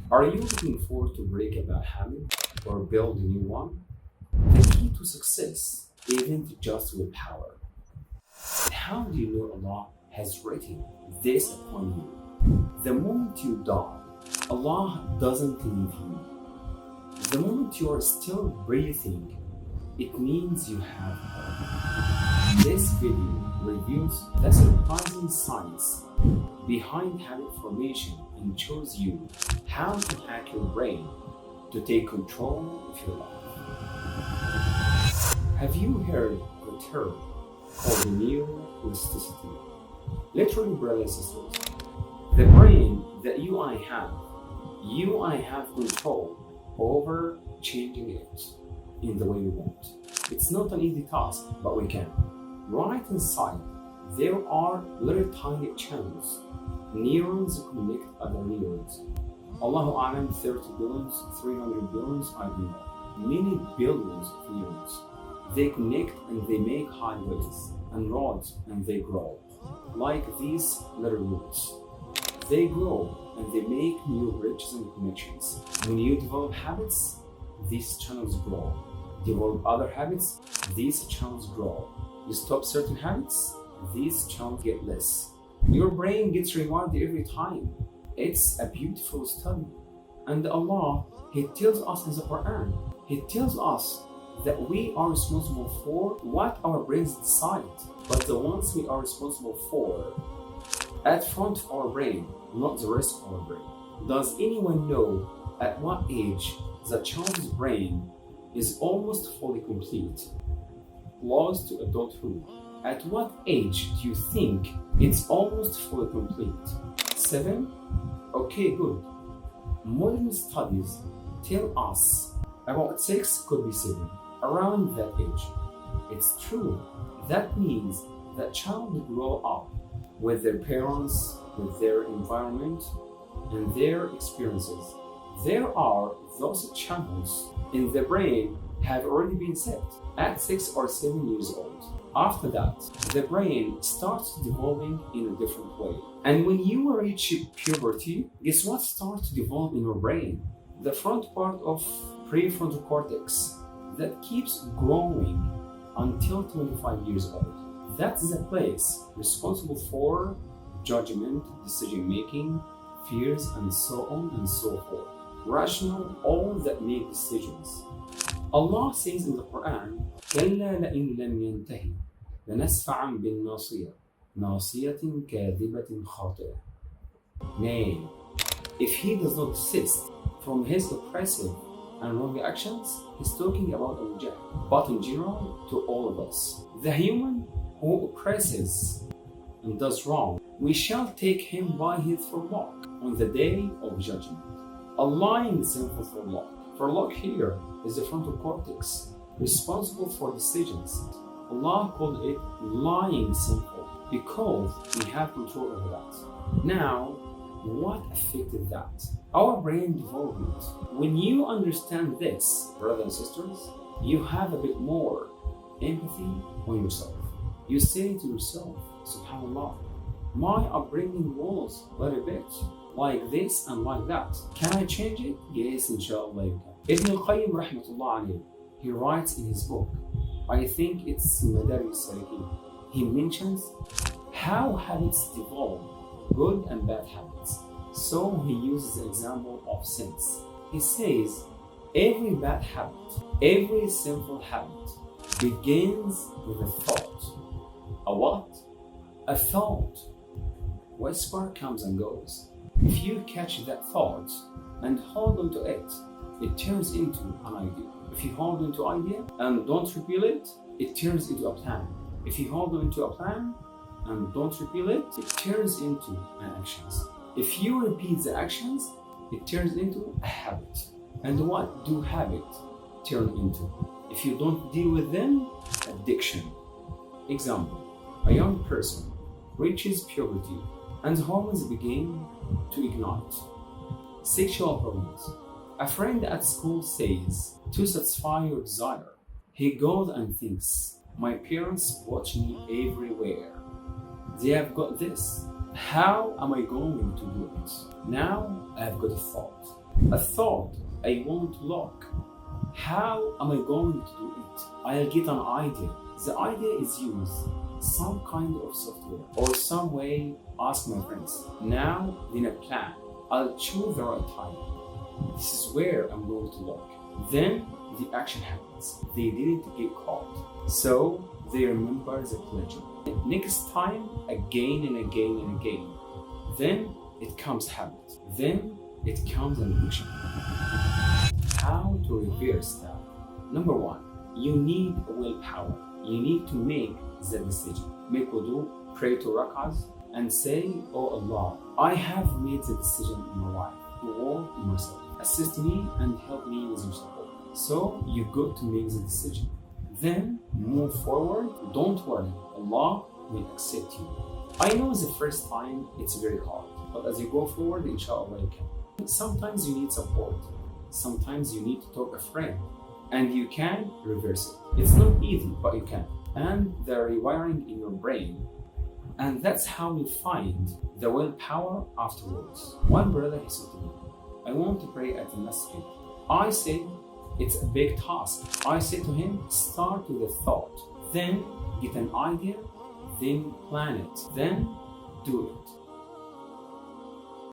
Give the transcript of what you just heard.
Are you looking forward to break a bad habit or build a new one? The key to success isn't just willpower. How do you know Allah has written this upon you? The moment you die, Allah doesn't leave you. The moment you are still breathing, it means you have hope. This video reveals the surprising science behind habit formation and shows you how to hack your brain to take control of your life. Have you heard the term called neuroplasticity? Literally, brothers and sisters, the brain that you and I have control over changing it in the way we want. It's not an easy task, but we can. Right inside, there are little tiny channels. Neurons connect other neurons. Allahu Allam, 30 billions, 300 billions, I don't know. Many billions of neurons. They connect and they make highways and roads and they grow. Like these little roots. They grow and they make new bridges and connections. When you develop habits, these channels grow. Develop other habits, these channels grow. You stop certain habits, these channels get less. Your brain gets rewired every time. It's a beautiful study. And Allah, He tells us in the Quran, He tells us that we are responsible for what our brains decide. But the ones we are responsible for at front of our brain, not the rest of our brain. Does anyone know at what age the child's brain is almost fully complete, close to adulthood? At what age do you think it's almost fully complete? 7? Okay, good. Modern studies tell us about 6 could be 7, around that age. It's true. That means that child grow up with their parents, with their environment, and their experiences. There are those channels in the brain have already been set at 6 or 7 years old. After that, the brain starts developing in a different way. And when you reach puberty, guess what starts to develop in your brain? The front part of prefrontal cortex that keeps growing until 25 years old. That's the place responsible for judgment, decision making, fears, and so on and so forth. Rational, all that make decisions. Allah says in the Quran, كَلَّا لَئِن لَمْ يَنْتَهِ لَنَسْفَعًا بِالنَّاصِيَةِ نَاصِيَةٍ كَاذِبَةٍ خَاطِئَةٍ. Nay, if he does not desist from his oppressive and wrong actions, he's talking about al-jahl, but in general to all of us. The human who oppresses and does wrong, we shall take him by his forelock on the day of judgment. A lying sinful forelock. Forelock here is the frontal cortex, responsible for decisions. Allah called it lying sinful because we have control over that. Now, what affected that? Our brain development. When you understand this, brothers and sisters, you have a bit more empathy on yourself. You say to yourself, SubhanAllah, my upbringing was a little bit like this and like that. Can I change it? Yes, inshallah you can. Ibn al-Qayyim rahmatullah alayhi, he writes in his book, I think it's Madarij Salikin, he mentions how habits develop, good and bad habits. So he uses the example of sins. He says, every bad habit, every sinful habit begins with a thought. A what? A thought. Whisper comes and goes. If you catch that thought and hold on to it, it turns into an idea. If you hold on to an idea and don't repeal it, it turns into a plan. If you hold on to a plan and don't repeal it, it turns into an actions. If you repeat the actions, it turns into a habit. And what do habits turn into? If you don't deal with them, addiction. Example, a young person reaches puberty and hormones begin to ignite. Sexual hormones. A friend at school says, to satisfy your desire, he goes and thinks, my parents watch me everywhere. They have got this. How am I going to do it? Now I have got a thought. A thought, I want to lock. How am I going to do it? I'll get an idea. The idea is use some kind of software or some way. Ask my friends. Now, then a plan. I'll choose the right time. This is where I'm going to look. Then the action happens. They didn't get caught. So they remember the pleasure. Next time, again and again and again. Then it comes habit. Then it comes an addiction. How to reverse that? Number one, you need willpower. You need to make the decision. Make wudu, pray to rak'ahs, and say, Oh Allah, I have made the decision in my life to work on myself. Assist me and help me with your support. So you got to make the decision. Then move forward. Don't worry, Allah will accept you. I know the first time it's very hard, but as you go forward, inshallah you can. Sometimes you need support. Sometimes you need to talk to a friend, and you can reverse it. It's not easy, but you can. And the rewiring in your brain, and that's how you find the willpower afterwards. One brother, he said to me, I want to pray at the masjid. I said, it's a big task. I said to him, start with a thought, then get an idea, then plan it, then do it.